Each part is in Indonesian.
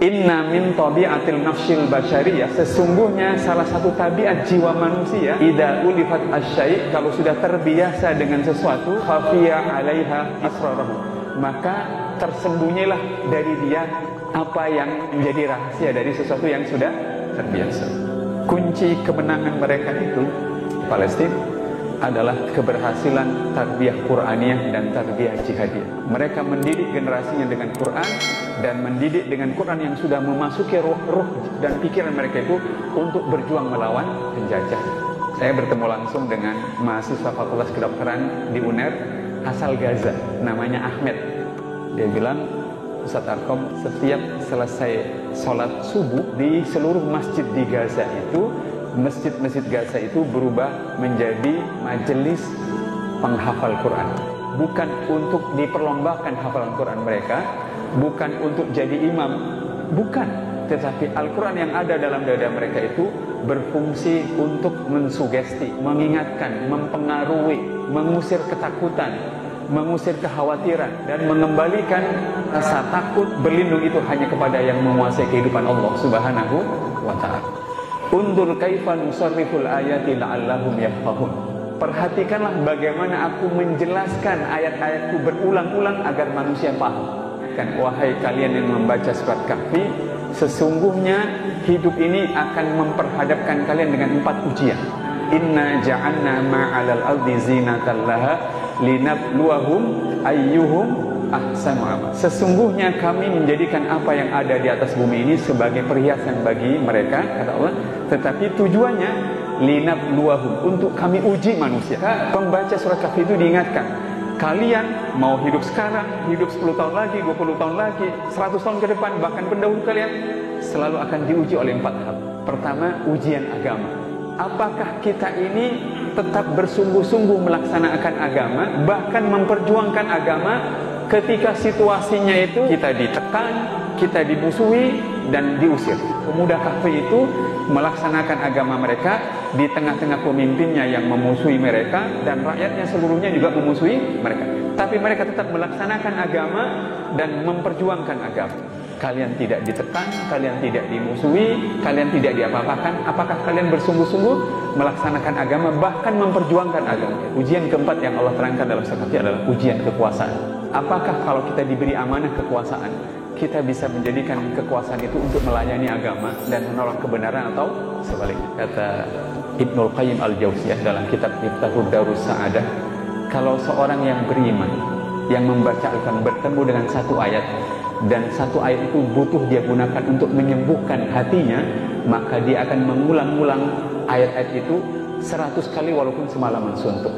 Inna min tabi'atil nafsil basyariyah, sesungguhnya salah satu tabiat jiwa manusia, idza ulifat asyai', kalau sudah terbiasa dengan sesuatu, khafiya 'alaiha israrahu, maka tersembunyilah dari dia apa yang menjadi rahasia dari sesuatu yang sudah terbiasa. Kunci kemenangan mereka itu Palestina adalah keberhasilan tarbiyah Qur'aniyah dan tarbiyah jihadiyah. Mereka mendidik generasinya dengan Quran dan mendidik dengan Quran yang sudah memasuki ruh dan pikiran mereka itu untuk berjuang melawan penjajah. Saya bertemu langsung dengan mahasiswa Fakultas Kedokteran di UNER asal Gaza, namanya Ahmed. Dia bilang, Ustaz Arkom, setiap selesai sholat subuh di seluruh masjid di Gaza itu, masjid-masjid Gaza itu berubah menjadi majelis penghafal Quran. Bukan untuk diperlombakan hafalan Quran mereka, bukan untuk jadi imam, bukan. Tetapi Al-Quran yang ada dalam dada mereka itu berfungsi untuk mensugesti, mengingatkan, mempengaruhi, mengusir ketakutan, mengusir kekhawatiran, dan mengembalikan rasa takut berlindung itu hanya kepada yang menguasai kehidupan Allah Subhanahu wa ta'ala. Undur kaifa nusarriful ayati la'allahum yafqahun. Perhatikanlah bagaimana aku menjelaskan ayat-ayatku berulang-ulang agar manusia paham. Kan, wahai kalian yang membaca surat Kahfi, sesungguhnya hidup ini akan memperhadapkan kalian dengan 4 ujian. Inna ja'alna ma'alal ardi zinatan laha linabluwahum ayyuhum ahsanu amala. Sesungguhnya kami menjadikan apa yang ada di atas bumi ini sebagai perhiasan bagi mereka, kata Allah, tetapi tujuannya linabluwahum, untuk kami uji manusia. Pembaca surat Kahfi itu diingatkan, kalian mau hidup sekarang, hidup 10 tahun lagi, 20 tahun lagi, 100 tahun ke depan, bahkan pendahulu kalian selalu akan diuji oleh 4 hal. Pertama, ujian agama. Apakah kita ini tetap bersungguh-sungguh melaksanakan agama, bahkan memperjuangkan agama ketika situasinya itu kita ditekan, kita dimusuhi dan diusir. Pemuda Kahfi itu melaksanakan agama mereka di tengah-tengah pemimpinnya yang memusuhi mereka dan rakyatnya seluruhnya juga memusuhi mereka. Tapi mereka tetap melaksanakan agama dan memperjuangkan agama. Kalian tidak ditekan, kalian tidak dimusuhi, kalian tidak diapa-apakan. Apakah kalian bersungguh-sungguh melaksanakan agama, bahkan memperjuangkan agama? Ujian keempat yang Allah terangkan dalam surat Kahfi adalah ujian kekuasaan. Apakah kalau kita diberi amanah kekuasaan, kita bisa menjadikan kekuasaan itu untuk melayani agama dan menolak kebenaran, atau sebaliknya? Kata Ibnul Qayyim Al-Jauziyah dalam kitab Miftahud Darus Sa'adah, kalau seorang yang beriman, yang membaca Al-Quran bertemu dengan satu ayat, dan satu ayat itu butuh dia gunakan untuk menyembuhkan hatinya, maka dia akan mengulang-ulang ayat-ayat itu 100 kali walaupun semalaman suntuk.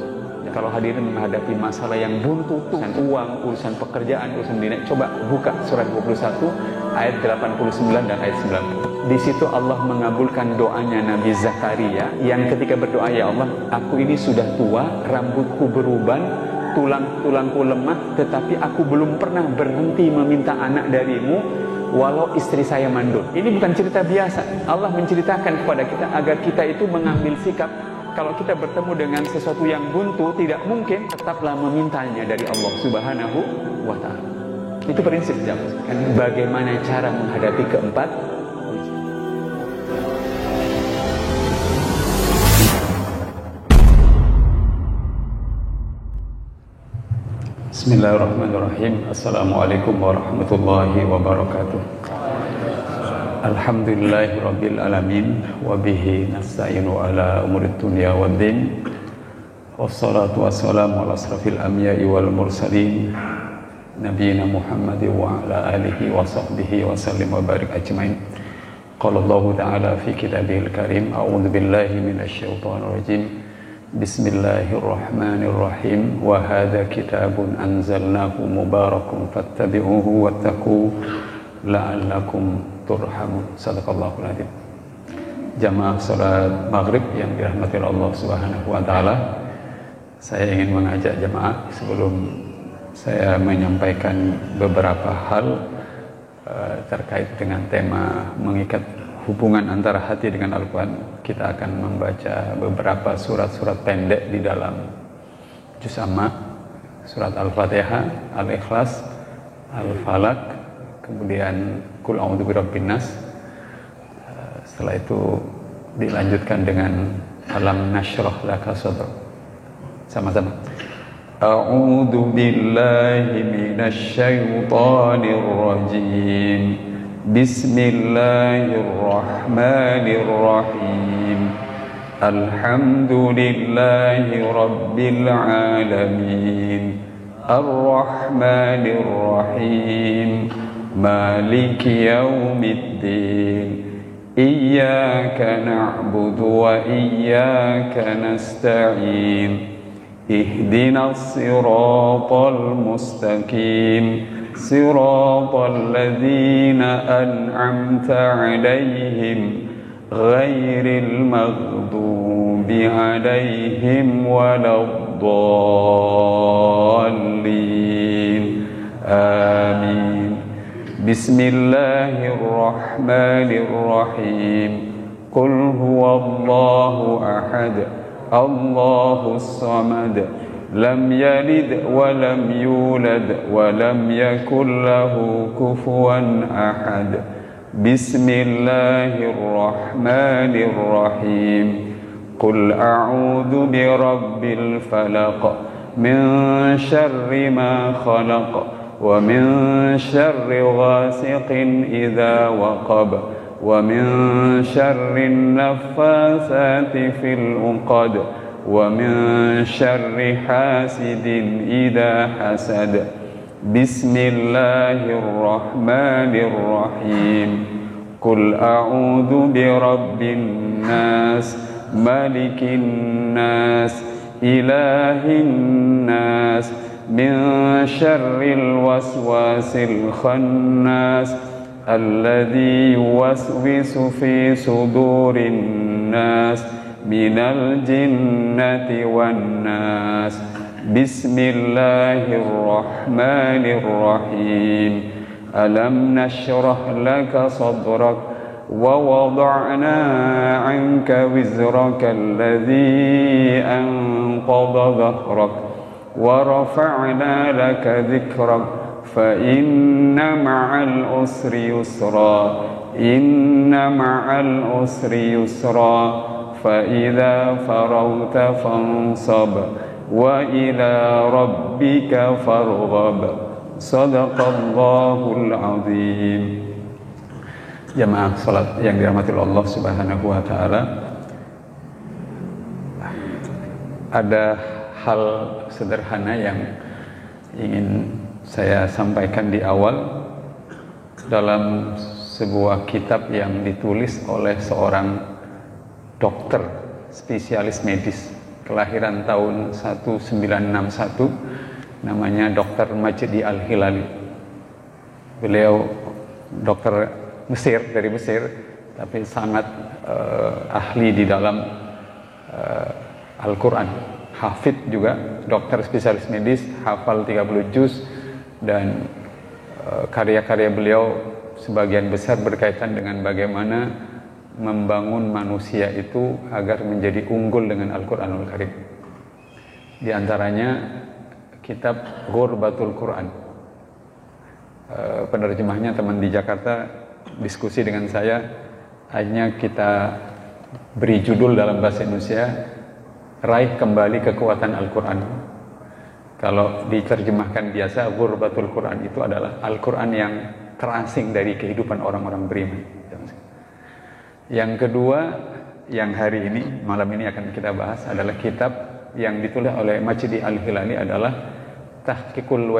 Kalau hadirin menghadapi masalah yang buntu, urusan uang, urusan pekerjaan, urusan dunia, coba buka surat 21 ayat 89 dan ayat 90. Di situ Allah mengabulkan doanya Nabi Zakaria yang ketika berdoa, ya Allah, aku ini sudah tua, rambutku beruban, tulang-tulangku lemah, tetapi aku belum pernah berhenti meminta anak darimu walau istri saya mandul. Ini bukan cerita biasa. Allah menceritakan kepada kita agar kita itu mengambil sikap. Kalau kita bertemu dengan sesuatu yang buntu, tidak mungkin, tetaplah memintanya dari Allah Subhanahu wa ta'ala. Itu prinsip jamaah. Bagaimana cara menghadapi keempat? Bismillahirrahmanirrahim. Assalamualaikum warahmatullahi wabarakatuh. Alhamdulillahi rabbil alamin, wa bihi nasta'inu ala umurid dunya waddin, wassalatu wassalamu ala asrafil anbiya'i wal mursalin, nabiyina Muhammadin wa ala alihi wa sahbihi wa sallim wa barik ajmain. Qala Allahu ta'ala fi kitabihil karim, a'udzu billahi minasy syaithanir rajim. Bismillahirrahmanirrahim. Wa hadza kitabun anzalnahu mubarakun fattabi'uhu wattaqu la'allakum turhamun. Sadaqallahul adzim. Jamaah salat maghrib yang dirahmati Allah Subhanahu wa taala, saya ingin mengajak jamaah sebelum saya menyampaikan beberapa hal terkait dengan tema mengikat hubungan antara hati dengan Al-Quran, kita akan membaca beberapa surat-surat pendek di dalam juz amma, surat Al-Fatihah, Al-Ikhlas, Al-Falaq, kemudian Qul a'udzu birabbin nas. Setelah itu dilanjutkan dengan Alam nashrah laka sadrak. Sama-sama. A'udzu billahi minasy syaithanir rajim. Bismillahirrahmanirrahim. Alhamdulillahi rabbil alamin. Ar-rahmanir rahim. Maliki yaumiddin. Iyyaka na'budu wa iyyaka nasta'in. Ihdinas siratal mustaqim. Siratal ladzina an'amta 'alaihim ghairil maghdubi 'alaihim waladdallin. Amin. Bismillahirrahmanirrahim. Qul huwallahu ahad. Allahus samad. Lam yalid wa lam yulad wa lam yakul lahu kufuwan ahad. Bismillahirrahmanirrahim. Qul a'udzu birabbil falaq min syarri ma khalaq wa min syarri ghasiqin idza waqab wa min syarri naffasati fil 'uqad wa min syarri hasidin idza hasad. Bismillahirrahmanirrahim. Qul a'udzu birabbin nas, malikin nas, ilahin nas, min syarril waswasil khannas, alladzi yuwaswisu fi sudurin nas, minal jinnati wan nas. Bismillahirrahmanirrahim. Alam nashrah laka sadrak wa wada'na 'anka wizraka alladzi anqadha dhahrak wa rafa'na laka dhikrak fa inna ma'al usri yusra. Inna ma'al usri yusra. فَإِذَا فَرَغْتَ فَانصَبْ وَإِلَى رَبِّكَ فَارْغَب. Shadaqallahul azim. Jamaah salat yang dirahmati Allah Subhanahu wa taala. Ada hal sederhana yang ingin saya sampaikan di awal dalam sebuah kitab yang ditulis oleh seorang dokter spesialis medis kelahiran tahun 1961, namanya Dr. Majdi Al-Hilali. Beliau dokter Mesir, dari Mesir, tapi sangat ahli di dalam Al-Quran, hafid juga, dokter spesialis medis, hafal 30 juz, dan karya-karya beliau sebagian besar berkaitan dengan bagaimana membangun manusia itu agar menjadi unggul dengan Al-Quranul Karim. Di antaranya kitab Ghurbatul Quran. Penerjemahnya teman di Jakarta diskusi dengan saya, hanya kita beri judul dalam bahasa Indonesia, Raih Kembali Kekuatan Al-Quran. Kalau diterjemahkan biasa, Ghurbatul Quran itu adalah Al-Quran yang terasing dari kehidupan orang-orang beriman. Yang kedua, yang hari ini, malam ini akan kita bahas adalah kitab yang ditulis oleh Majdi Al-Hilali, adalah Tahqiqul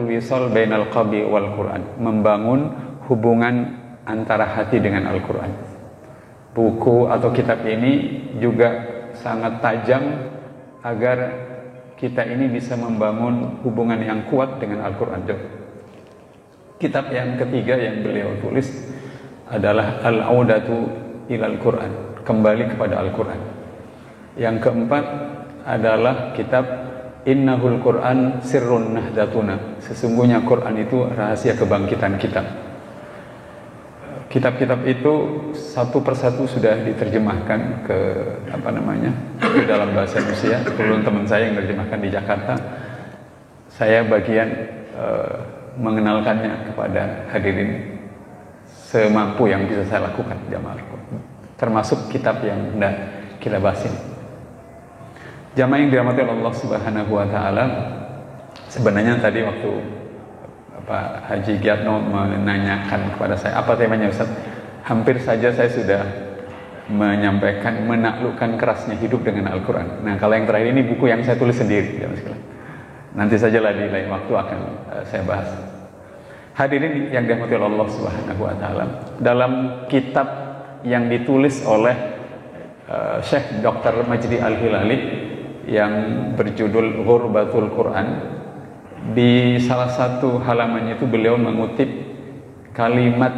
Wisal Bainal Qalbi wal Quran, membangun hubungan antara hati dengan Al-Quran. Buku atau kitab ini juga sangat tajam agar kita ini bisa membangun hubungan yang kuat dengan Al-Quran. Kitab yang ketiga yang beliau tulis adalah Al-Audatu ilal Quran, kembali kepada Al-Quran. Yang keempat adalah kitab Innahul Quran Sirrun Nahdatuna, sesungguhnya Quran itu rahasia kebangkitan kita. kitab-kitab itu satu persatu sudah diterjemahkan ke ke dalam bahasa Indonesia. Kebetulan teman saya yang terjemahkan di Jakarta. Saya bagian mengenalkannya kepada hadirin semampu yang bisa saya lakukan jamaah Al-Quran, termasuk kitab yang hendak kita bahas ini. Jamaah yang dirahmati Allah Subhanahu wa taala, sebenarnya tadi waktu Pak Haji Giatno menanyakan kepada saya apa temanya Ustaz, hampir saja saya sudah menyampaikan menaklukkan kerasnya hidup dengan Al-Quran. Nah, kalau yang terakhir ini buku yang saya tulis sendiri, nanti sajalah di lain waktu akan saya bahas. Hadirin yang dirahmati Allah Subhanahu wa taala, dalam kitab yang ditulis oleh Syekh Dr. Majdi Al-Hilali yang berjudul Ghurbatul Quran, di salah satu halamannya itu beliau mengutip kalimat,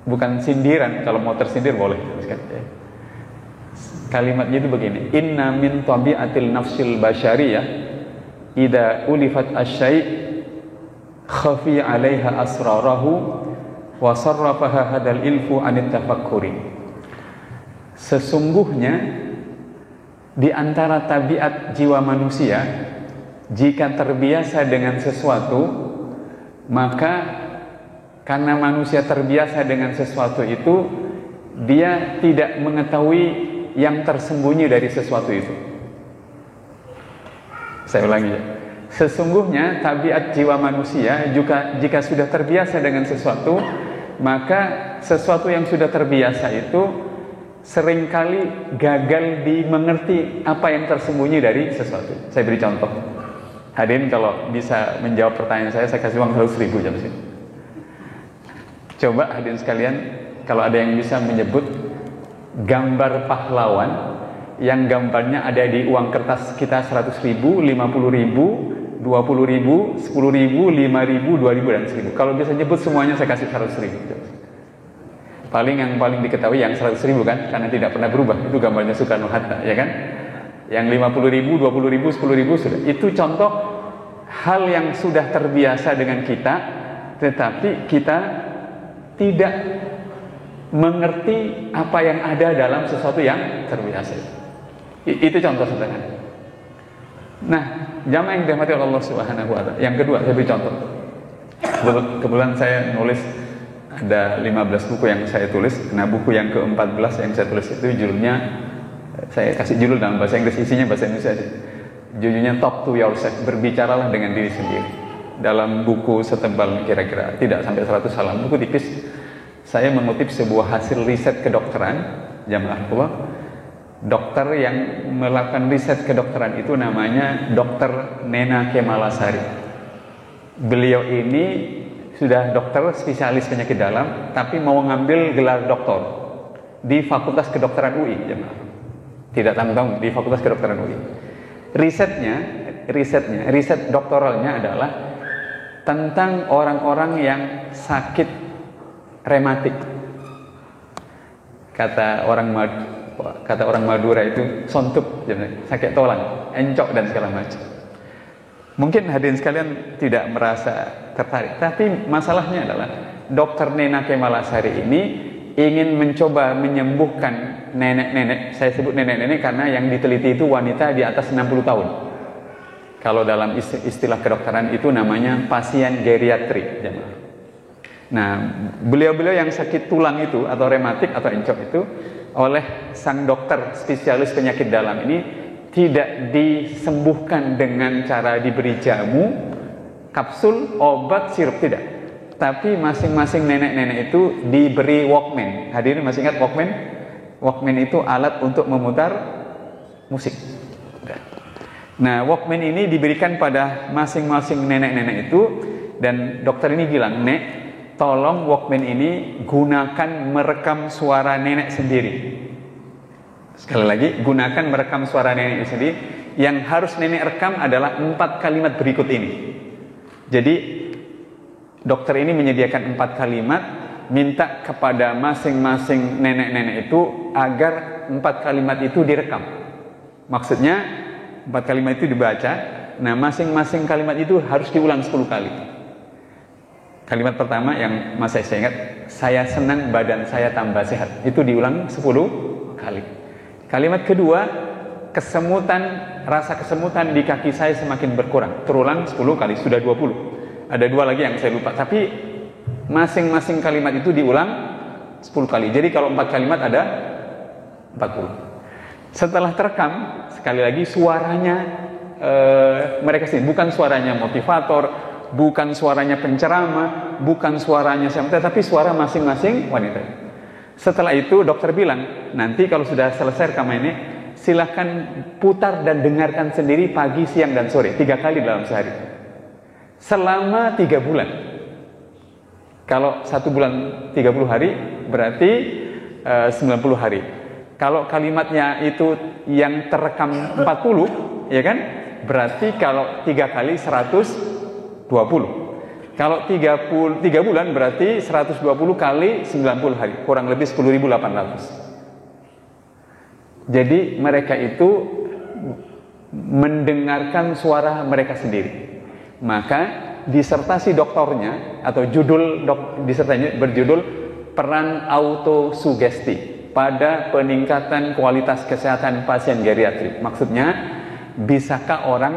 bukan sindiran, kalau mau tersindir boleh. Kalimatnya itu begini: inna min tabi'atil nafsil basyariyah idza ulifat asy-syai' khafi 'alaiha asrarahu wa sarrafaha hadal ilfu anit tafakkuri. Sesungguhnya di antara tabiat jiwa manusia, jika terbiasa dengan sesuatu, maka karena manusia terbiasa dengan sesuatu itu, dia tidak mengetahui yang tersembunyi dari sesuatu itu. Saya ulangi ya. Sesungguhnya tabiat jiwa manusia jika sudah terbiasa dengan sesuatu, maka sesuatu yang sudah terbiasa itu seringkali gagal dimengerti apa yang tersembunyi dari sesuatu. Saya beri contoh. Hadirin kalau bisa menjawab pertanyaan saya kasih uang 100.000 jam sini. Coba hadirin sekalian, kalau ada yang bisa menyebut gambar pahlawan yang gambarnya ada di uang kertas kita 100.000, 50.000, 20.000, 10.000, 5.000, 2.000 dan 1.000. Kalau bisa nyebut semuanya saya kasih 100.000. Yang paling diketahui yang 100.000 kan, karena tidak pernah berubah. Itu gambarnya Soekarno-Hatta, ya kan? Yang 50.000, 20.000, 10.000 sudah. Itu contoh hal yang sudah terbiasa dengan kita, tetapi kita tidak mengerti apa yang ada dalam sesuatu yang terbiasa. Itu contoh sederhana. Nah, jamaah yang dirahmati Allah Subhanahu wa taala. Yang kedua, saya beri contoh. Kebetulan saya nulis ada 15 buku yang saya tulis. Nah, buku yang ke-14 yang saya tulis itu judulnya, saya kasih judul dalam bahasa Inggris, isinya bahasa Indonesia aja. Judulnya Talk to Yourself, berbicaralah dengan diri sendiri. Dalam buku setebal kira-kira tidak sampai 100 halaman, buku tipis, saya mengutip sebuah hasil riset kedokteran, jamaah Allah. Dokter yang melakukan riset kedokteran itu namanya Dr. Nena Kemalasari. Beliau ini sudah dokter spesialis penyakit dalam, tapi mau ngambil gelar doktor di Fakultas Kedokteran UI, jemaah. Tidak tanggung di Fakultas Kedokteran UI. Riset doktoralnya adalah tentang orang-orang yang sakit rematik. Kata orang Madura itu sontuk, sakit tulang, encok dan segala macam. Mungkin hadirin sekalian tidak merasa tertarik, tapi masalahnya adalah Dr. Nena Kemalasari ini ingin mencoba menyembuhkan nenek-nenek. Saya sebut nenek-nenek karena yang diteliti itu wanita di atas 60 tahun. Kalau dalam istilah kedokteran itu namanya pasien geriatrik. Nah, beliau-beliau yang sakit tulang itu atau rematik atau encok itu, oleh sang dokter spesialis penyakit dalam ini tidak disembuhkan dengan cara diberi jamu, kapsul, obat, sirup, tidak. Tapi masing-masing nenek-nenek itu diberi Walkman. Hadirin masih ingat Walkman? Walkman itu alat untuk memutar musik. Nah, Walkman ini diberikan pada masing-masing nenek-nenek itu, dan dokter ini bilang, "Nek, tolong Walkman ini gunakan merekam suara nenek sendiri." Sekali lagi, gunakan merekam suara nenek sendiri. Yang harus nenek rekam adalah 4 kalimat berikut ini. Jadi dokter ini menyediakan 4 kalimat, minta kepada masing-masing nenek-nenek itu agar 4 kalimat itu direkam. Maksudnya 4 kalimat itu dibaca. Nah, masing-masing kalimat itu harus diulang 10 kali. Kalimat pertama yang masih saya ingat, saya senang badan saya tambah sehat. Itu diulang 10 kali. Kalimat kedua, rasa kesemutan di kaki saya semakin berkurang. Terulang 10 kali, sudah 20. Ada 2 lagi yang saya lupa, tapi masing-masing kalimat itu diulang 10 kali. Jadi kalau 4 kalimat ada 40. Setelah terekam, sekali lagi suaranya mereka sendiri, bukan suaranya motivator, bukan suaranya penceramah, bukan suaranya siapa, tapi suara masing-masing wanita. Setelah itu dokter bilang, nanti kalau sudah selesai rekaman ini, silahkan putar dan dengarkan sendiri pagi, siang, dan sore 3 kali dalam sehari selama 3 bulan. Kalau 1 bulan 30 hari berarti 90 hari. Kalau kalimatnya itu yang terekam 40, ya kan? Berarti kalau 3 kali 120. Kalau 3 bulan berarti 120 kali 90 hari, kurang lebih 10.800. Jadi mereka itu mendengarkan suara mereka sendiri. Maka disertasi doktornya atau judul disertasinya berjudul peran autosugesti pada peningkatan kualitas kesehatan pasien geriatrik. Maksudnya, bisakah orang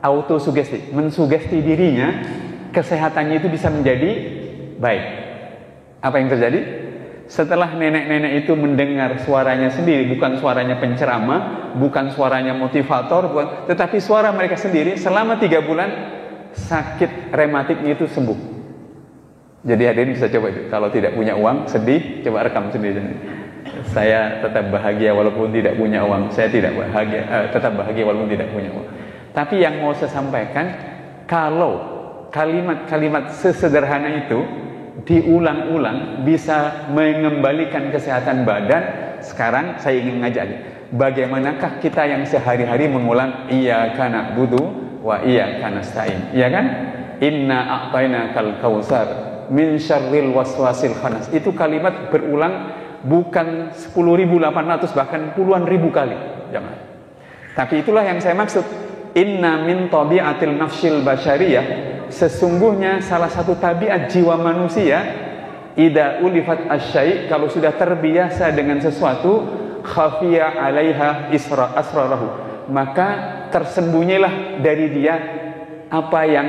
autosugesti, mensugesti dirinya, kesehatannya itu bisa menjadi baik? Apa yang terjadi? Setelah nenek-nenek itu mendengar suaranya sendiri, bukan suaranya penceramah, bukan suaranya motivator, tetapi suara mereka sendiri, selama 3 bulan sakit rematiknya itu sembuh. Jadi hadirin bisa coba itu. Kalau tidak punya uang, sedih, coba rekam sendiri. Saya tetap bahagia walaupun tidak punya uang. Saya tidak bahagia, tetap bahagia walaupun tidak punya uang. Tapi yang mau saya sampaikan, kalau kalimat-kalimat sesederhana itu diulang-ulang bisa mengembalikan kesehatan badan. Sekarang saya ingin ngajak, bagaimanakah kita yang sehari-hari mengulang iyyaka na'budu wa iyyaka nasta'in, ya kan? Inna a'tainakal kautsar min syarril waswasil khannas. Itu kalimat berulang bukan 10.800 bahkan puluhan ribu kali, jemaah. Tapi itulah yang saya maksud. Inna min tabi'atil nafsil basyariyah, sesungguhnya salah satu tabiat jiwa manusia, idza ulifat asyai', kalau sudah terbiasa dengan sesuatu, khafiya 'alaiha asrarahu, maka tersembunyilah dari dia apa yang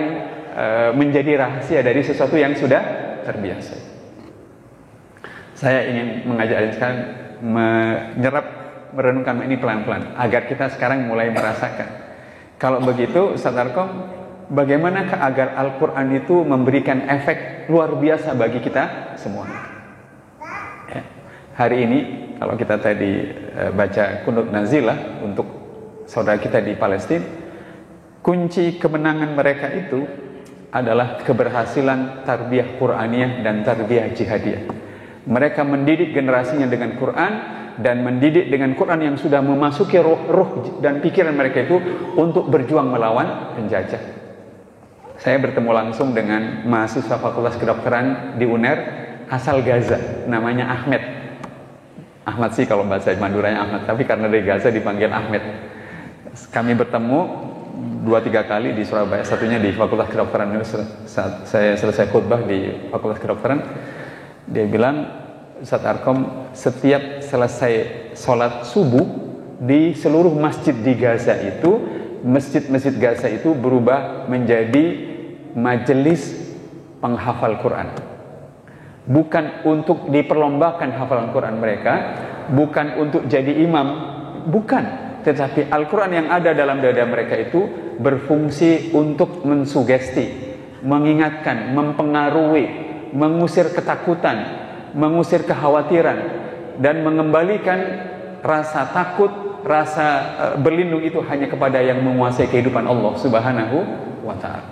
menjadi rahasia dari sesuatu yang sudah terbiasa. Saya ingin mengajak sekarang merenungkan ini pelan-pelan agar kita sekarang mulai merasakan. Kalau begitu, Ustaz Arkom, bagaimanakah agar Al-Quran itu memberikan efek luar biasa bagi kita semua? Ya. Hari ini, kalau kita tadi baca Qunut Nazilah untuk saudara kita di Palestina, kunci kemenangan mereka itu adalah keberhasilan tarbiyah Qur'aniyah dan tarbiyah jihadiyah. Mereka mendidik generasinya dengan Quran, dan mendidik dengan Quran yang sudah memasuki ruh dan pikiran mereka itu untuk berjuang melawan penjajah. Saya bertemu langsung dengan mahasiswa Fakultas Kedokteran di UNER asal Gaza, namanya Ahmed. Ahmad sih kalau bahasa Maduranya Ahmad, tapi karena dari Gaza dipanggil Ahmed. Kami bertemu 2-3 kali di Surabaya, satunya di Fakultas Kedokteran. Saat saya selesai khutbah di Fakultas Kedokteran, dia bilang, Ustaz Arkom, setiap selesai sholat subuh di seluruh masjid di Gaza itu, masjid-masjid Gaza itu berubah menjadi majelis penghafal Quran. Bukan untuk diperlombakan hafalan Quran mereka, bukan untuk jadi imam, bukan. Tetapi Al-Quran yang ada dalam dada mereka itu berfungsi untuk mensugesti, mengingatkan, mempengaruhi, mengusir ketakutan, mengusir kekhawatiran, dan mengembalikan rasa takut, rasa berlindung itu hanya kepada yang menguasai kehidupan Allah Subhanahu wa ta'ala.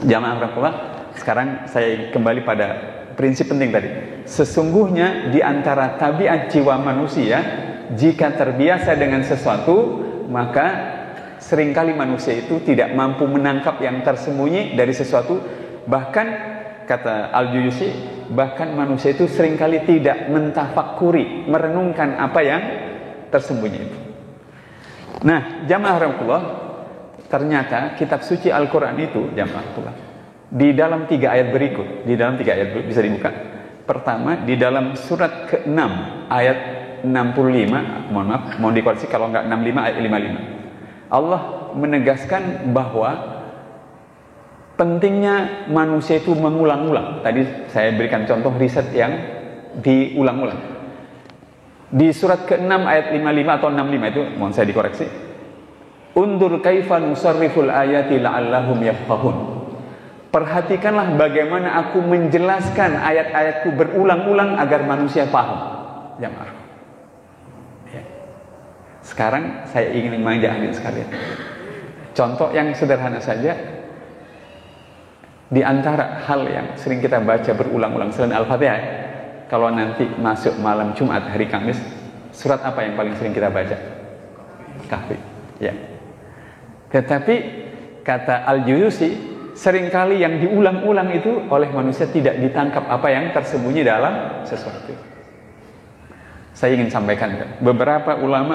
Jamaah rahmatullah, sekarang saya kembali pada prinsip penting tadi. Sesungguhnya di antara tabiat jiwa manusia, jika terbiasa dengan sesuatu, maka seringkali manusia itu tidak mampu menangkap yang tersembunyi dari sesuatu. Bahkan kata Al-Juyusi, bahkan manusia itu seringkali tidak mentafakuri, merenungkan apa yang tersembunyi itu. Nah, jamaah rahmatullah, ternyata kitab suci Al-Quran itu, jamaah rahmatullah, di dalam 3 ayat berikut, bisa dibuka, Pertama, di dalam surat ke-6 ayat 65, mohon dikoreksi kalau enggak 65 ayat 55. Allah menegaskan bahwa pentingnya manusia itu mengulang-ulang. Tadi saya berikan contoh riset yang diulang-ulang. Di surat ke-6 ayat 55 atau 65 itu, mohon saya dikoreksi. Undur kaifa nusarriful ayati la'allahum yafqahun. Perhatikanlah bagaimana aku menjelaskan ayat-ayatku berulang-ulang agar manusia paham. Jamaah. Ya. Sekarang saya ingin mengajak hadirin sekalian. Contoh yang sederhana saja. Di antara hal yang sering kita baca berulang-ulang selain Al-Fatihah, kalau nanti masuk malam Jumat hari Kamis, surat apa yang paling sering kita baca? Kahfi. Ya. Tetapi kata Al-Juyusi, seringkali yang diulang-ulang itu oleh manusia tidak ditangkap apa yang tersembunyi dalam sesuatu. Saya ingin sampaikan, beberapa ulama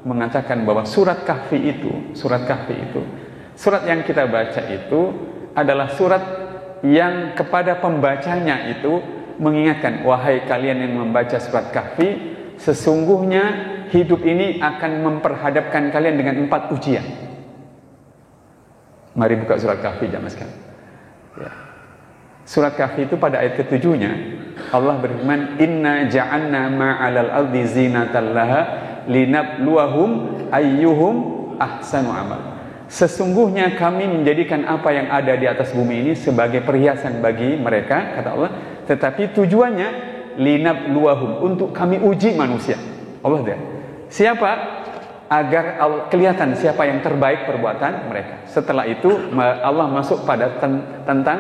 mengatakan bahwa surat Kahfi itu, surat yang kita baca itu adalah surat yang kepada pembacanya itu mengingatkan, wahai kalian yang membaca surat Kahfi, sesungguhnya hidup ini akan memperhadapkan kalian dengan 4 ujian. Mari buka surat Kahfi jamaah sekalian. Ya. Surat Kahfi itu pada ayat ke-7-nya Allah berfirman, inna ja'alna ma'alal ardi zinatan laha linabluwahum ayyuhum ahsanu amal. Sesungguhnya kami menjadikan apa yang ada di atas bumi ini sebagai perhiasan bagi mereka, kata Allah, tetapi tujuannya linabluwahum, untuk kami uji manusia. Allah dia. Siapa? Agar kelihatan siapa yang terbaik perbuatan mereka. Setelah itu Allah masuk pada tentang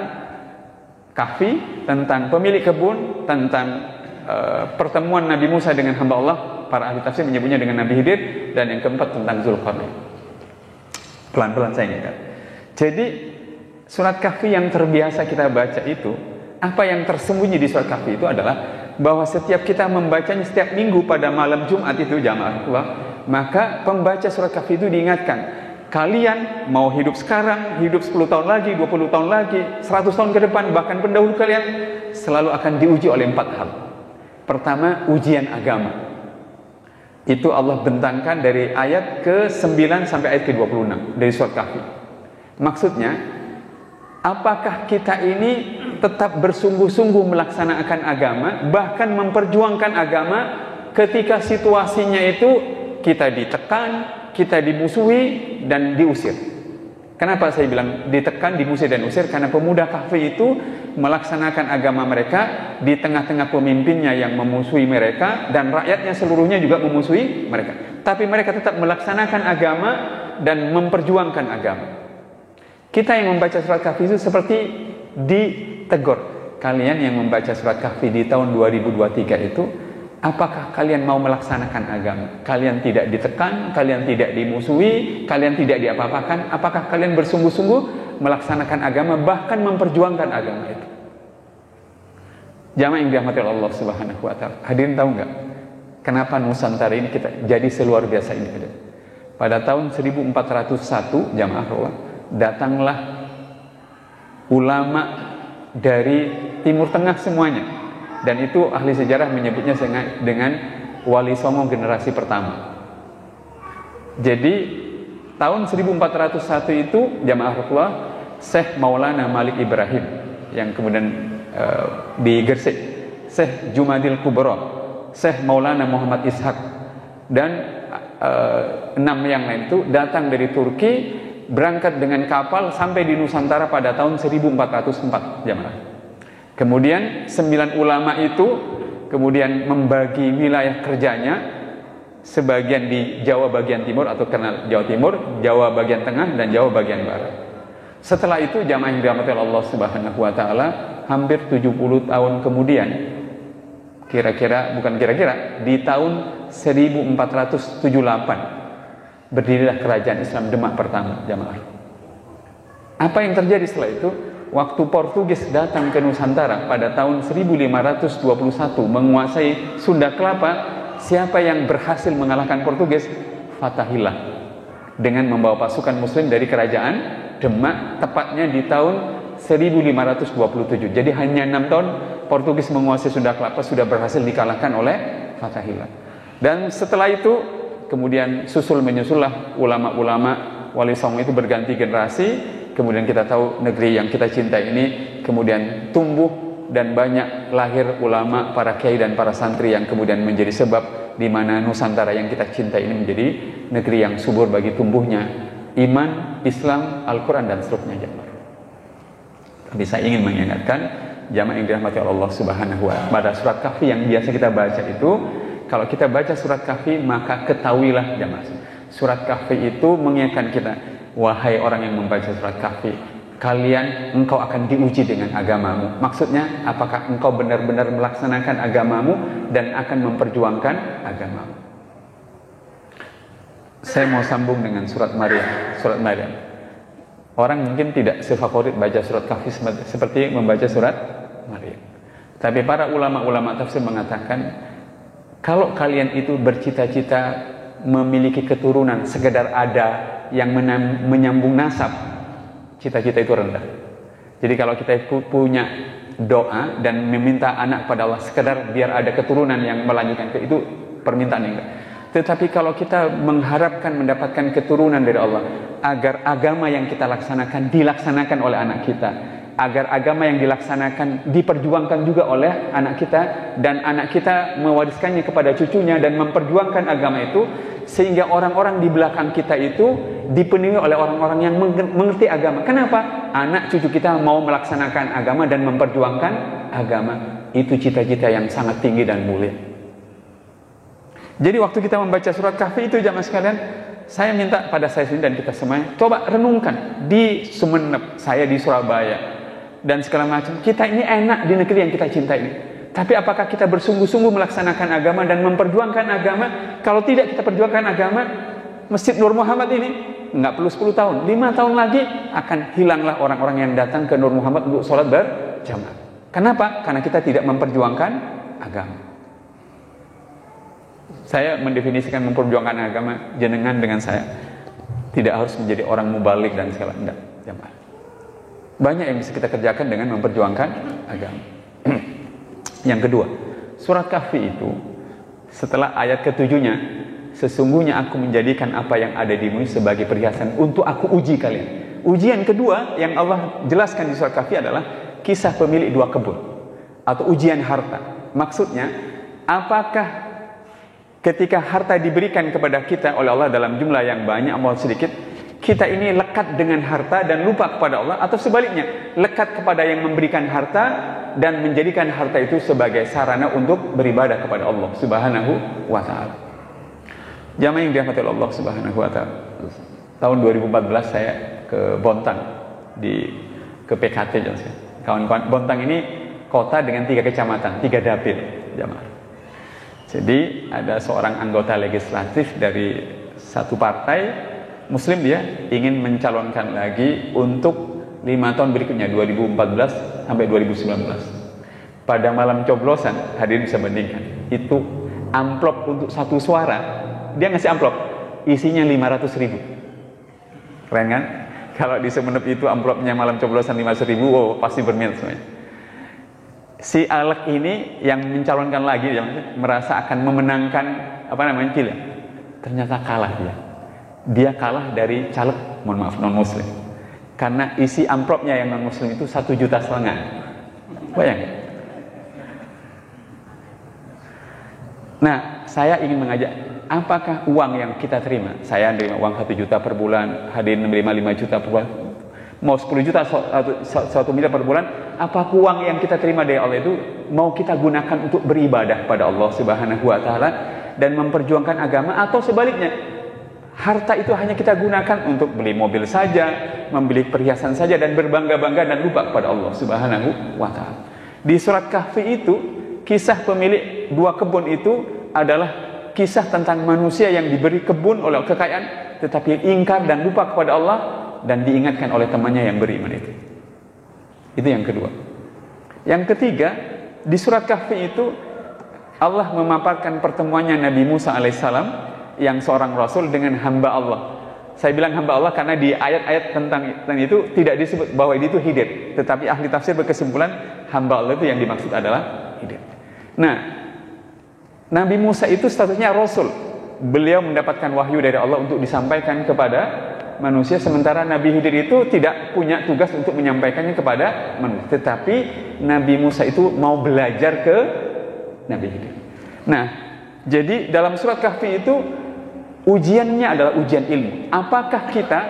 Kahfi, tentang pemilik kebun, tentang pertemuan Nabi Musa dengan hamba Allah. Para ahli tafsir menyebutnya dengan Nabi Khidir, dan yang keempat tentang Zulkarnain. Pelan-pelan saya ingatkan. Jadi surat Kahfi yang terbiasa kita baca itu, apa yang tersembunyi di surat Kahfi itu adalah bahwa setiap kita membacanya setiap minggu pada malam Jumat itu jamaah Allah, maka pembaca surat Kahfi itu diingatkan, kalian mau hidup sekarang, hidup 10 tahun lagi, 20 tahun lagi, 100 tahun ke depan, bahkan pendahulu kalian selalu akan diuji oleh 4 hal. Pertama, ujian agama. Itu Allah bentangkan dari ayat ke-9 sampai ayat ke-26 dari surat Kahfi. Maksudnya, apakah kita ini tetap bersungguh-sungguh melaksanakan agama, bahkan memperjuangkan agama ketika situasinya itu kita ditekan, kita dimusuhi dan diusir. Kenapa saya bilang ditekan, dimusuhi dan diusir? Karena pemuda Kahfi itu melaksanakan agama mereka di tengah-tengah pemimpinnya yang memusuhi mereka, dan rakyatnya seluruhnya juga memusuhi mereka. Tapi mereka tetap melaksanakan agama dan memperjuangkan agama. Kita yang membaca surat Kahfi itu seperti ditegur. Kalian yang membaca surat Kahfi di tahun 2023 itu, apakah kalian mau melaksanakan agama? Kalian tidak ditekan, kalian tidak dimusuhi, kalian tidak diapa-apakan. Apakah kalian bersungguh-sungguh melaksanakan agama, bahkan memperjuangkan agama itu? Jamaah yang dirahmati Allah Subhanahu wa taala. Hadirin tahu enggak kenapa Nusantara ini kita jadi seluar biasa ini? Pada tahun 1401 jamaah Allah, datanglah ulama dari Timur Tengah semuanya. Dan itu ahli sejarah menyebutnya dengan Wali Songo generasi pertama. Jadi tahun 1401 itu jamaah Allah, Syekh Maulana Malik Ibrahim yang kemudian di Gresik, Syekh Jumadil Kubro, Syekh Maulana Muhammad Ishaq, dan 6 yang lain itu datang dari Turki, berangkat dengan kapal sampai di Nusantara pada tahun 1404 jamaah. Kemudian 9 ulama itu kemudian membagi wilayah kerjanya, sebagian di Jawa bagian timur atau kenal Jawa Timur, Jawa bagian tengah, dan Jawa bagian barat. Setelah itu jamaah yang dirahmati Allah Subhanahu wa taala, hampir 70 tahun kemudian, di tahun 1478 berdirilah kerajaan Islam Demak pertama jamaah. Apa yang terjadi setelah itu? Waktu Portugis datang ke Nusantara pada tahun 1521 menguasai Sunda Kelapa, siapa yang berhasil mengalahkan Portugis? Fatahillah, dengan membawa pasukan muslim dari kerajaan Demak, tepatnya di tahun 1527. Jadi hanya 6 tahun Portugis menguasai Sunda Kelapa sudah berhasil dikalahkan oleh Fathahillah. Dan setelah itu kemudian menyusullah ulama-ulama Wali Songo itu berganti generasi. Kemudian kita tahu negeri yang kita cintai ini kemudian tumbuh dan banyak lahir ulama, para kiai dan para santri yang kemudian menjadi sebab di mana Nusantara yang kita cintai ini menjadi negeri yang subur bagi tumbuhnya iman, Islam, Al-Quran dan seterusnya jamaah. Tapi saya ingin mengingatkan jamaah yang dirahmati Allah Subhanahu wa taala, pada surat Kahfi yang biasa kita baca itu, kalau kita baca surat Kahfi maka ketahuilah jamaah, surat Kahfi itu mengingatkan kita, wahai orang yang membaca surat Kahfi, engkau akan diuji dengan agamamu. Maksudnya, apakah engkau benar-benar melaksanakan agamamu dan akan memperjuangkan agamamu. Saya mau sambung dengan surat Maryam. Orang mungkin tidak sefavorit baca surat Kahfi seperti membaca surat Maryam. Tapi para ulama-ulama tafsir mengatakan, kalau kalian itu bercita-cita memiliki keturunan sekedar ada yang menyambung nasab, cita-cita itu rendah. Jadi kalau kita punya doa dan meminta anak pada Allah sekedar biar ada keturunan yang melanjutkan itu permintaan yang enggak. Tetapi kalau kita mengharapkan mendapatkan keturunan dari Allah agar agama yang kita laksanakan dilaksanakan oleh anak kita, agar agama yang dilaksanakan diperjuangkan juga oleh anak kita, dan anak kita mewariskannya kepada cucunya dan memperjuangkan agama itu, sehingga orang-orang di belakang kita itu dipenuhi oleh orang-orang yang mengerti agama. Kenapa? Anak cucu kita mau melaksanakan agama dan memperjuangkan agama. Itu cita-cita yang sangat tinggi dan mulia. Jadi waktu kita membaca surat Kahfi itu jamaah sekalian, saya minta pada saya sendiri dan kita semuanya, coba renungkan di Sumeneb, saya di Surabaya dan segala macam. Kita ini enak di negeri yang kita cintai ini. Tapi apakah kita bersungguh-sungguh melaksanakan agama dan memperjuangkan agama? Kalau tidak kita perjuangkan agama, Masjid Nur Muhammad ini nggak perlu 10 tahun, 5 tahun lagi akan hilanglah orang-orang yang datang ke Nur Muhammad untuk sholat berjamaah. Kenapa? Karena kita tidak memperjuangkan agama. Saya mendefinisikan memperjuangkan agama, jenengan dengan saya tidak harus menjadi orang mubalik dan segala enggak, jamaah. Banyak yang bisa kita kerjakan dengan memperjuangkan agama. Yang kedua, surat Kahfi itu setelah ayat ketujuhnya, sesungguhnya aku menjadikan apa yang ada di bumi sebagai perhiasan untuk aku uji kalian. Ujian kedua yang Allah jelaskan di surat Kahfi adalah kisah pemilik 2 kebun atau ujian harta. Maksudnya, apakah ketika harta diberikan kepada kita oleh Allah dalam jumlah yang banyak maupun sedikit, kita ini lekat dengan harta dan lupa kepada Allah, atau sebaliknya, lekat kepada yang memberikan harta dan menjadikan harta itu sebagai sarana untuk beribadah kepada Allah Subhanahu wa taala. Jamaah yang dirahmati Allah Subhanahu wa taala. Tahun 2014 saya ke Bontang ke PKT jamaah. Kawan-kawan, Bontang ini kota dengan 3 kecamatan, 3 dapil jamaah. Jadi ada seorang anggota legislatif dari satu partai Muslim, dia ingin mencalonkan lagi untuk 5 tahun berikutnya, 2014 sampai 2019. Pada malam coblosan, hadirin bisa bandingkan, itu amplop untuk 1 suara, dia ngasih amplop isinya 500.000. Keren kan? Kalau di Sumeneb itu amplopnya malam coblosan 500.000, oh pasti berminat semuanya. Si Alek ini yang mencalonkan lagi, yang merasa akan memenangkan pilihan, ternyata kalah dia. Dia kalah dari caleg, mohon maaf, non muslim. Karena isi amplopnya yang non muslim itu 1,5 juta. Bayangin. Nah, saya ingin mengajak, apakah uang yang kita terima, saya menerima uang 1 juta per bulan, hadirin menerima 5 juta per bulan, mau 10 juta, 1 miliar per bulan, apa uang yang kita terima dari Allah itu mau kita gunakan untuk beribadah pada Allah Subhanahu wa taala dan memperjuangkan agama, atau sebaliknya, harta itu hanya kita gunakan untuk beli mobil saja, membeli perhiasan saja dan berbangga-bangga dan lupa kepada Allah Subhanahu wa taala. Di surat Kahfi itu, kisah pemilik 2 kebun itu adalah kisah tentang manusia yang diberi kebun oleh kekayaan tetapi ingkar dan lupa kepada Allah dan diingatkan oleh temannya yang beriman itu. Itu yang kedua. Yang ketiga, di surat Kahfi itu Allah memaparkan pertemuannya Nabi Musa alaihissalam yang seorang rasul dengan hamba Allah. Saya bilang hamba Allah karena di ayat-ayat tentang itu tidak disebut bahwa itu Khidir, tetapi ahli tafsir berkesimpulan hamba Allah itu yang dimaksud adalah Khidir. Nah, Nabi Musa itu statusnya Rasul. Beliau mendapatkan wahyu dari Allah untuk disampaikan kepada manusia, sementara Nabi Khidir itu tidak punya tugas untuk menyampaikannya kepada manusia. Tetapi Nabi Musa itu mau belajar ke Nabi Khidir. Nah, jadi dalam surat Kahfi itu ujiannya adalah ujian ilmu. Apakah kita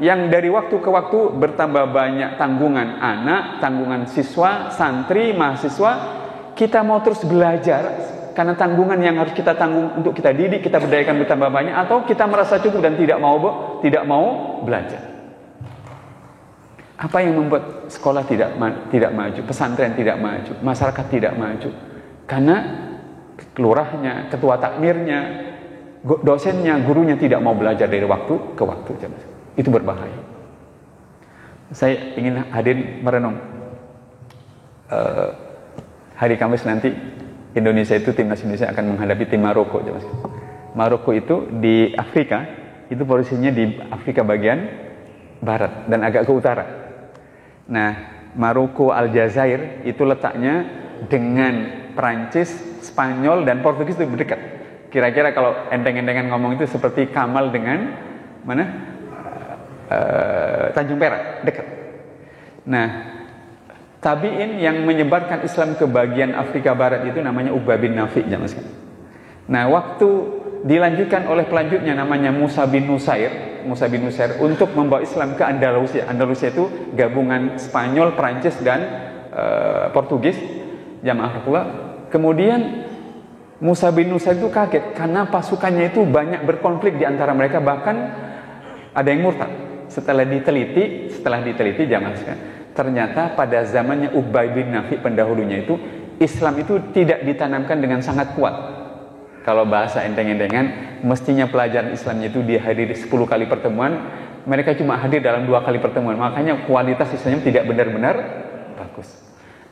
yang dari waktu ke waktu bertambah banyak tanggungan anak, tanggungan siswa, santri, mahasiswa, kita mau terus belajar karena tanggungan yang harus kita tanggung untuk kita didik, kita berdayakan bertambah banyak, atau kita merasa cukup dan tidak mau belajar? Apa yang membuat sekolah tidak maju, pesantren tidak maju, masyarakat tidak maju? Karena kelurahnya, ketua takmirnya, dosennya, gurunya tidak mau belajar dari waktu ke waktu. Itu berbahaya. Saya ingin hadir merenung hari Kamis nanti Indonesia itu, timnas Indonesia akan menghadapi tim Maroko. Maroko itu di Afrika, itu posisinya di Afrika bagian barat dan agak ke utara. Nah, Maroko, Aljazair itu letaknya dengan Perancis, Spanyol dan Portugis itu berdekat. Kira-kira kalau enteng-entengan ngomong itu seperti Kamal dengan mana? Tanjung Perak, dekat. Nah, tabi'in yang menyebarkan Islam ke bagian Afrika Barat itu namanya Uqbah bin Nafi. Nah, waktu dilanjutkan oleh pelanjutnya namanya Musa bin Nusair untuk membawa Islam ke Andalusia. Andalusia itu gabungan Spanyol, Perancis dan Portugis, jamaah pula. Kemudian Musa bin Nusair itu kaget karena pasukannya itu banyak berkonflik di antara mereka, bahkan ada yang murtad. Setelah diteliti jamaah sekalian, ternyata pada zamannya Uqbah bin Nafi pendahulunya itu, Islam itu tidak ditanamkan dengan sangat kuat. Kalau bahasa enteng-entengan, mestinya pelajaran Islamnya itu dihadiri 10 kali pertemuan, mereka cuma hadir dalam 2 kali pertemuan. Makanya kualitas Islamnya tidak benar-benar bagus.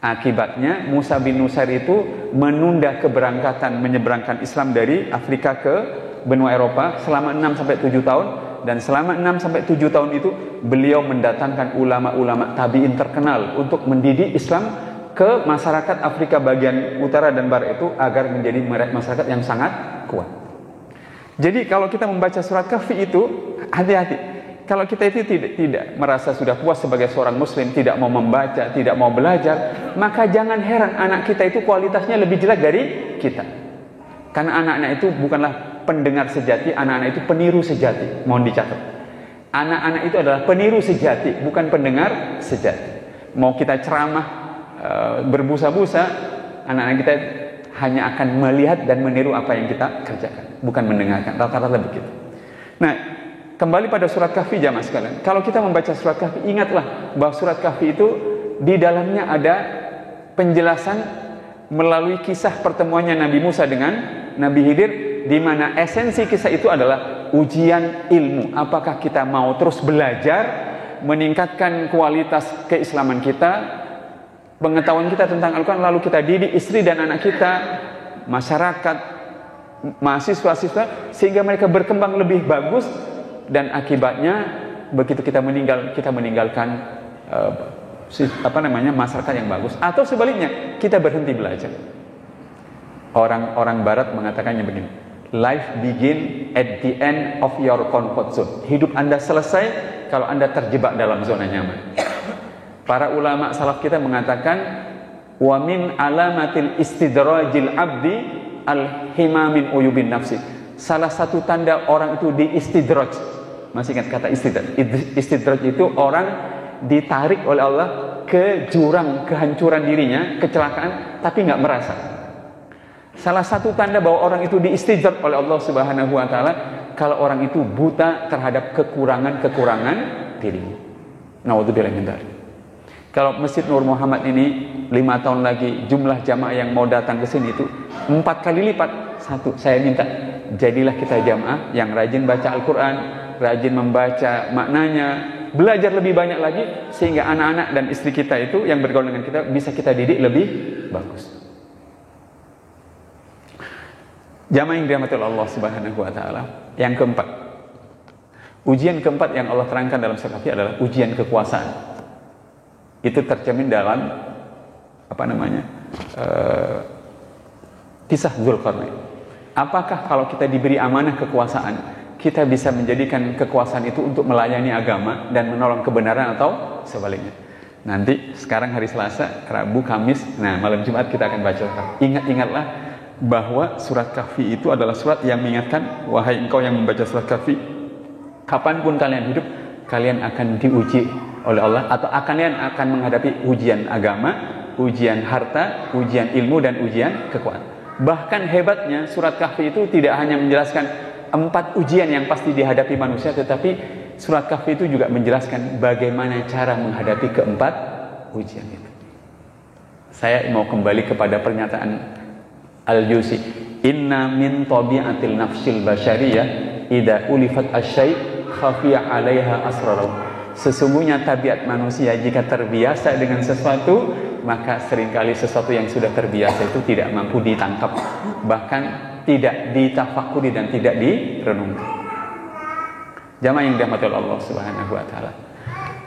Akibatnya Musa bin Nusair itu menunda keberangkatan menyeberangkan Islam dari Afrika ke benua Eropa selama 6-7 tahun. Dan selama 6-7 tahun itu beliau mendatangkan ulama-ulama tabi'in terkenal untuk mendidik Islam ke masyarakat Afrika bagian utara dan barat itu agar menjadi masyarakat yang sangat kuat. Jadi kalau kita membaca surat Kahfi itu, hati-hati. Kalau kita itu tidak merasa sudah puas sebagai seorang muslim, tidak mau membaca, tidak mau belajar, maka jangan heran anak kita itu kualitasnya lebih jelek dari kita. Karena anak-anak itu bukanlah pendengar sejati, anak-anak itu peniru sejati. Mohon dicatat, anak-anak itu adalah peniru sejati, bukan pendengar sejati. Mau kita ceramah berbusa-busa, anak-anak kita hanya akan melihat dan meniru apa yang kita kerjakan, bukan mendengarkan. Rata-rata begitu. Nah, kembali pada surat Kahfi jamaah sekalian. Kalau kita membaca surat Kahfi, ingatlah bahwa surat Kahfi itu di dalamnya ada penjelasan melalui kisah pertemuannya Nabi Musa dengan Nabi Khidir, di mana esensi kisah itu adalah ujian ilmu. Apakah kita mau terus belajar, meningkatkan kualitas keislaman kita, pengetahuan kita tentang Al-Quran, lalu kita didik istri dan anak kita, masyarakat, mahasiswa-siswa, sehingga mereka berkembang lebih bagus, dan akibatnya begitu kita meninggalkan masyarakat yang bagus, atau sebaliknya kita berhenti belajar. Orang-orang barat mengatakannya begini, life begin at the end of your comfort zone. Hidup Anda selesai kalau Anda terjebak dalam zona nyaman. Para ulama salaf kita mengatakan, wa min alamatil istidrajil abdi al-hima min uyubin nafsi. Salah satu tanda orang itu diistidraj. Masih ingat kata istidraj? Istidraj itu orang ditarik oleh Allah ke jurang kehancuran dirinya, kecelakaan, tapi nggak merasa. Salah satu tanda bahwa orang itu diistidraj oleh Allah Subhanahu wa taala kalau orang itu buta terhadap kekurangan dirinya. Naudzubillah min dzalik. Kalau Masjid Nur Muhammad ini 5 tahun lagi jumlah jamaah yang mau datang ke sini itu 4 kali lipat. Satu, saya minta jadilah kita jamaah yang rajin baca Al-Quran, rajin membaca maknanya, belajar lebih banyak lagi, sehingga anak-anak dan istri kita itu yang bergaul dengan kita bisa kita didik lebih bagus. Jamaah yang dirahmati Allah Subhanahu wa taala. Yang keempat, ujian keempat yang Allah terangkan dalam surat Kahfi adalah ujian kekuasaan. Itu tercermin dalam kisah Dzulqarnain. Apakah kalau kita diberi amanah kekuasaan, kita bisa menjadikan kekuasaan itu untuk melayani agama dan menolong kebenaran atau sebaliknya? Nanti sekarang hari Selasa, Rabu, Kamis, malam Jumat kita akan baca. Ingatlah bahwa surat Kahfi itu adalah surat yang mengingatkan, wahai engkau yang membaca surat Kahfi, kapanpun kalian hidup, kalian akan diuji oleh Allah, atau kalian akan menghadapi ujian agama, ujian harta, ujian ilmu, dan ujian kekuatan. Bahkan hebatnya surat Kahfi itu tidak hanya menjelaskan 4 ujian yang pasti dihadapi manusia, tetapi surat Kahfi itu juga menjelaskan bagaimana cara menghadapi keempat ujian itu. Saya mau kembali kepada pernyataan Al-Jusi, inna min tabi'atil nafsil basyariyah idza ulifat asy-syai' khafiya 'alaiha asraru. Sesungguhnya tabiat manusia jika terbiasa dengan sesuatu, maka seringkali sesuatu yang sudah terbiasa itu tidak mampu ditangkap, bahkan tidak ditafakuri dan tidak direnungkan. Jamaah yang dirahmati Allah Subhanahu wa taala.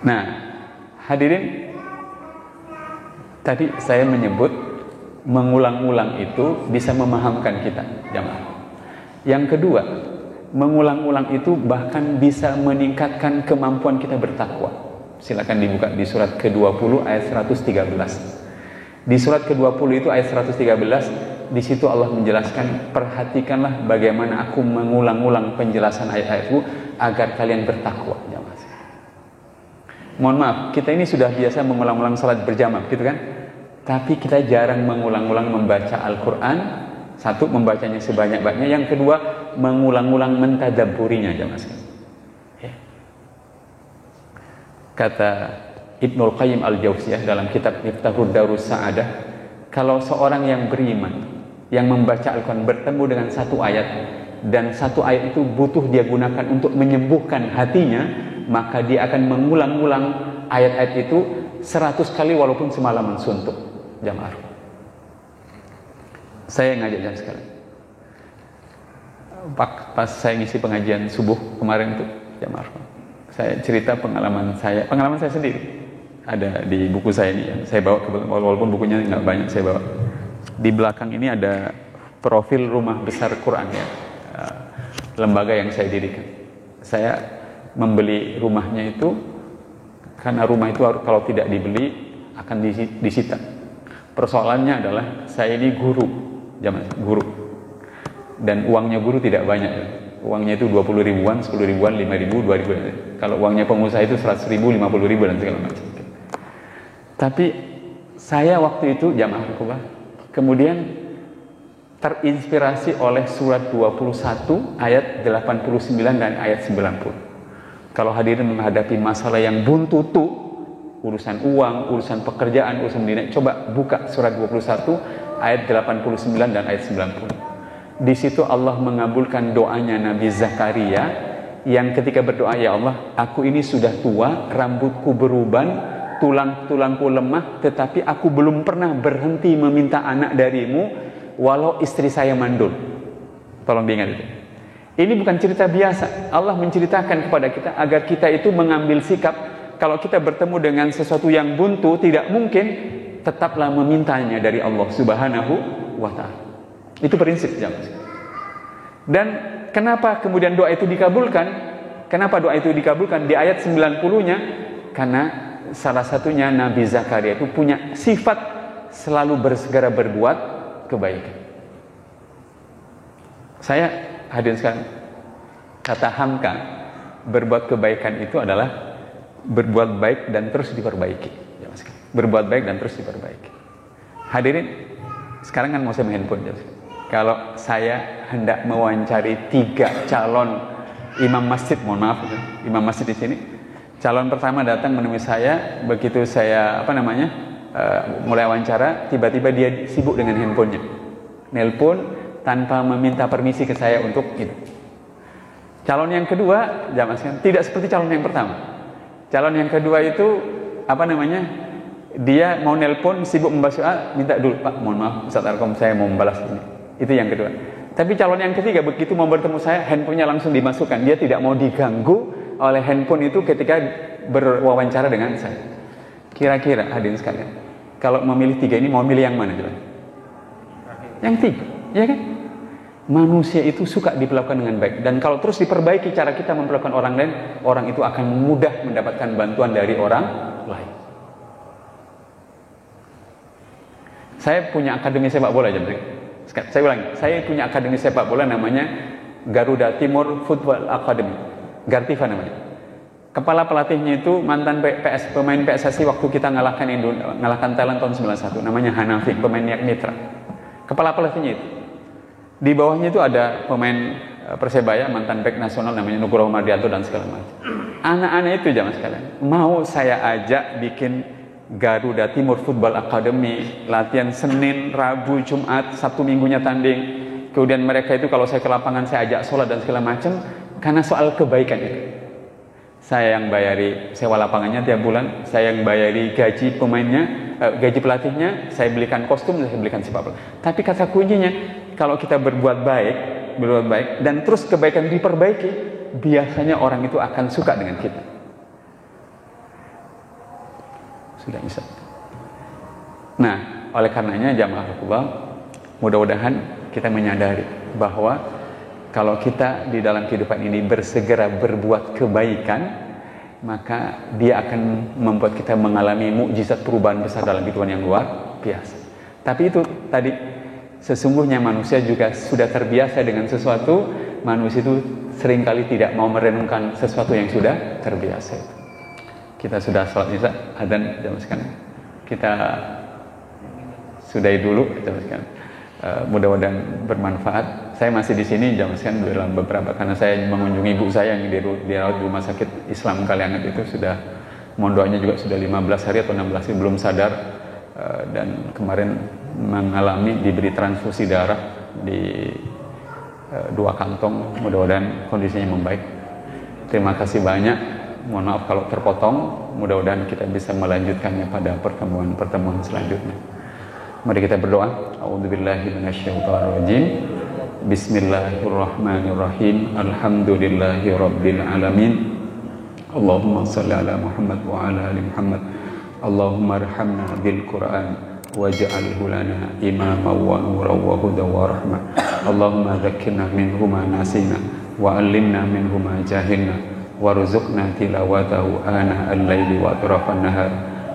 Nah, hadirin, tadi saya menyebut mengulang-ulang itu bisa memahamkan kita, jamaah. Yang kedua, mengulang-ulang itu bahkan bisa meningkatkan kemampuan kita bertakwa. Silakan dibuka di surat ke-20 ayat 113. Di surat ke-20 itu ayat 113, di situ Allah menjelaskan, perhatikanlah bagaimana aku mengulang-ulang penjelasan ayat-ayatku agar kalian bertakwa. Mohon maaf, kita ini sudah biasa mengulang-ulang salat berjamaah, gitu kan? Tapi kita jarang mengulang-ulang membaca Al-Quran. Satu, membacanya sebanyak-banyaknya. Yang kedua, mengulang-ulang mentadabburinya, jamaah sekalian. Kata Ibnul Qayyim Al-Jauziyah dalam kitab Miftahud Darus Sa'adah, kalau seorang yang beriman, yang membaca Al-Quran bertemu dengan satu ayat, dan satu ayat itu butuh dia gunakan untuk menyembuhkan hatinya, maka dia akan mengulang-ulang ayat-ayat itu 100 kali walaupun semalaman suntuk, jamaah. Saya ngajak jam sekali. Pas saya ngisi pengajian subuh kemarin itu, jamaah, saya cerita pengalaman saya sendiri. Ada di buku saya ini yang saya bawa, walaupun bukunya nggak banyak saya bawa. Di belakang ini ada profil Rumah Besar Quran, ya, lembaga yang saya dirikan. Saya membeli rumahnya itu karena rumah itu kalau tidak dibeli akan disita. Persoalannya adalah saya ini guru, dan uangnya guru tidak banyak, ya. Uangnya itu 20 ribuan, 10 ribuan, 5 ribu, 2 ribu. Kalau uangnya pengusaha itu 100 ribu, 50 ribu, dan segala macam. Tapi saya waktu itu, jamaah Rukubah, kemudian terinspirasi oleh surat 21 ayat 89 dan ayat 90. Kalau hadirin menghadapi masalah yang buntutu, urusan uang, urusan pekerjaan, urusan dunia, coba buka surat 21 ayat 89 dan ayat 90. Di situ Allah mengabulkan doanya Nabi Zakaria yang ketika berdoa, ya Allah, aku ini sudah tua, rambutku beruban, tulang-tulangku lemah, tetapi aku belum pernah berhenti meminta anak darimu walau istri saya mandul. Tolong diingat itu. Ini bukan cerita biasa. Allah menceritakan kepada kita agar kita itu mengambil sikap, kalau kita bertemu dengan sesuatu yang buntu, tidak mungkin, tetaplah memintanya dari Allah Subhanahu wa ta'ala. Itu prinsip, jamaah. Dan kenapa kemudian doa itu dikabulkan? Kenapa doa itu dikabulkan di ayat 90-nya? Karena salah satunya Nabi Zakaria itu punya sifat selalu bersegera berbuat kebaikan. Saya hadirin sekalian, kata Hamka, berbuat kebaikan itu adalah berbuat baik dan terus diperbaiki. Berbuat baik dan terus diperbaiki. Hadirin, sekarang kan mau saya main handphone. Kalau saya hendak mewawancari 3 calon imam masjid, mohon maaf, imam masjid di sini. Calon pertama datang menemui saya, begitu saya mulai wawancara, tiba-tiba dia sibuk dengan handphonenya, nelpon tanpa meminta permisi ke saya untuk itu. Calon yang kedua, jamaah sekalian, tidak seperti calon yang pertama. Calon yang kedua itu dia mau nelpon, sibuk membahas soal, minta dulu, Pak, mohon maaf Ustaz Arkom, saya mau membalas ini. Itu yang kedua. Tapi calon yang ketiga, begitu mau bertemu saya, handphonenya langsung dimasukkan. Dia tidak mau diganggu oleh handphone itu ketika berwawancara dengan saya. Kira-kira hadirin sekalian, Kalau memilih 3 ini, mau milih yang mana coba? Yang 3, ya kan? Manusia itu suka diperlakukan dengan baik, dan kalau terus diperbaiki cara kita memperlakukan orang lain, orang itu akan mudah mendapatkan bantuan dari orang lain. Saya punya akademi sepak bola, Jabri. Saya ulangi, saya punya akademi sepak bola namanya Garuda Timur Football Academy, Gartiva namanya. Kepala pelatihnya itu mantan pemain PSSI waktu kita ngalahkan Thailand tahun 91, namanya Hanafi, pemain Niak Mitra. Kepala pelatihnya itu. Di bawahnya itu ada pemain Persebaya, mantan bek nasional namanya Nugroho Mardianto dan segala macam. Anak-anak itu jamaah sekalian, mau saya ajak bikin Garuda Timur Football Academy, latihan Senin, Rabu, Jumat, Sabtu Minggunya tanding. Kemudian mereka itu kalau saya ke lapangan saya ajak sholat dan segala macam, karena soal kebaikan itu. Saya yang bayari sewa lapangannya tiap bulan, saya yang bayari gaji pemainnya, gaji pelatihnya, saya belikan kostum, saya belikan sepak bola. Tapi kata kuncinya, kalau kita berbuat baik dan terus kebaikan diperbaiki, biasanya orang itu akan suka dengan kita. Sudah bisa. Nah, oleh karenanya jamaah Allah, mudah-mudahan kita menyadari bahwa kalau kita di dalam kehidupan ini bersegera berbuat kebaikan, maka dia akan membuat kita mengalami mukjizat perubahan besar dalam kehidupan yang luar biasa. Tapi itu tadi, sesungguhnya manusia juga sudah terbiasa dengan sesuatu. Manusia itu seringkali tidak mau merenungkan sesuatu yang sudah terbiasa itu. Kita sudah sholat isya, adzan jam sekarang. Kita sudahi dulu jam sekarang. Mudah-mudahan bermanfaat. Saya masih di sini jam sekarang dalam beberapa, karena saya mengunjungi ibu saya yang dirawat di rumah sakit Islam Kaliangat itu sudah, mondoanya juga sudah 15 hari atau 16 hari belum sadar, dan kemarin mengalami diberi transfusi darah di 2 kantong. Mudah-mudahan kondisinya membaik. Terima kasih banyak. Mohon maaf kalau terpotong. Mudah-mudahan kita bisa melanjutkannya pada pertemuan selanjutnya. Mari kita berdoa. A'udzubillahi minasyaitonirrajim. Bismillahirrahmanirrahim. Alhamdulillahirabbil alamin. Allahumma shalli ala Muhammad wa ala ali Muhammad. Allahumma arhamna bil Qur'an waj'alhu lana imaman wa nuran wa hudan wa rahmah. Allahumma dzakkirna minhu ma nasina wa 'allimna minhu ma jahilna warzuqna tilawatahu ana al-laili wa atrafan nahar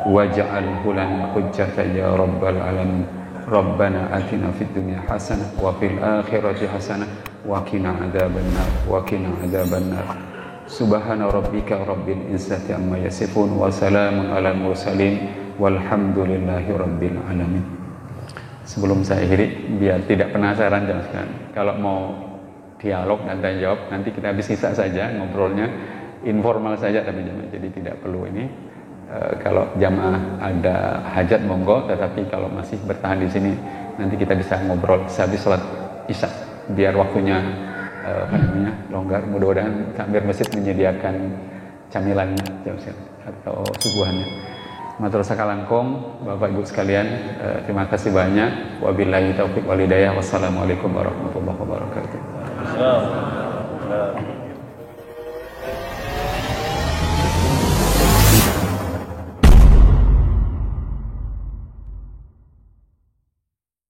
waj'alhu lana hujjatan ya rabbal alamin. Rabbana atina fid dunya hasanah wa fil akhirati hasanah wa qina adzabannar wa qina adzabannar. Subhana rabbika rabbil izzati amma yasifun wa salamun alal mursalin walhamdulillahi rabbil alamin. Sebelum saya akhiri, biar tidak penasaran jam sekarang, kalau mau dialog dan tanya jawab, nanti kita habis sisa saja ngobrolnya, informal saja, tapi jadi tidak perlu ini. Kalau jamaah ada hajat monggo, tetapi kalau masih bertahan di sini nanti kita bisa ngobrol sehabis sholat isya, biar waktunya longgar. Mudah-mudahan takmir masjid menyediakan camilannya atau suguhannya. Matur sakalangkung Bapak Ibu sekalian, terima kasih banyak. Wabillahi taufiq wal hidayah. Wassalamualaikum warahmatullahi wabarakatuh.